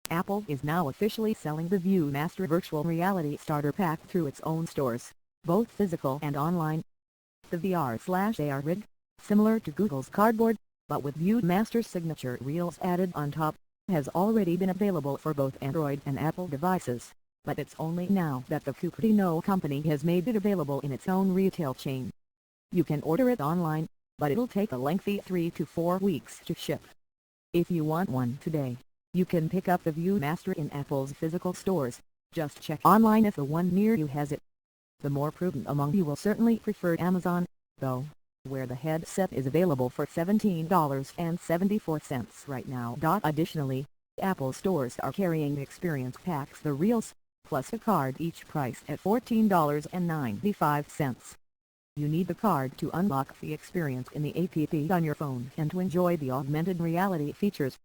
Apple is now officially selling the ViewMaster Virtual Reality Starter Pack through its own stores, both physical and online. The VR/AR rig, similar to Google's Cardboard, but with ViewMaster's signature reels added on top, has already been available for both Android and Apple devices, but it's only now that the Cupertino company has made it available in its own retail chain. You can order it online, but it'll take a lengthy 3 to 4 weeks to ship. If you want one today, you can pick up the ViewMaster in Apple's physical stores. Just check online if the one near you has it. The more prudent among you will certainly prefer Amazon, though, where the headset is available for $17.74 right now. Additionally, Apple stores are carrying experience packs, the reels, plus a card, each priced at $14.95. You need the card to unlock the experience in the app on your phone and to enjoy the augmented reality features.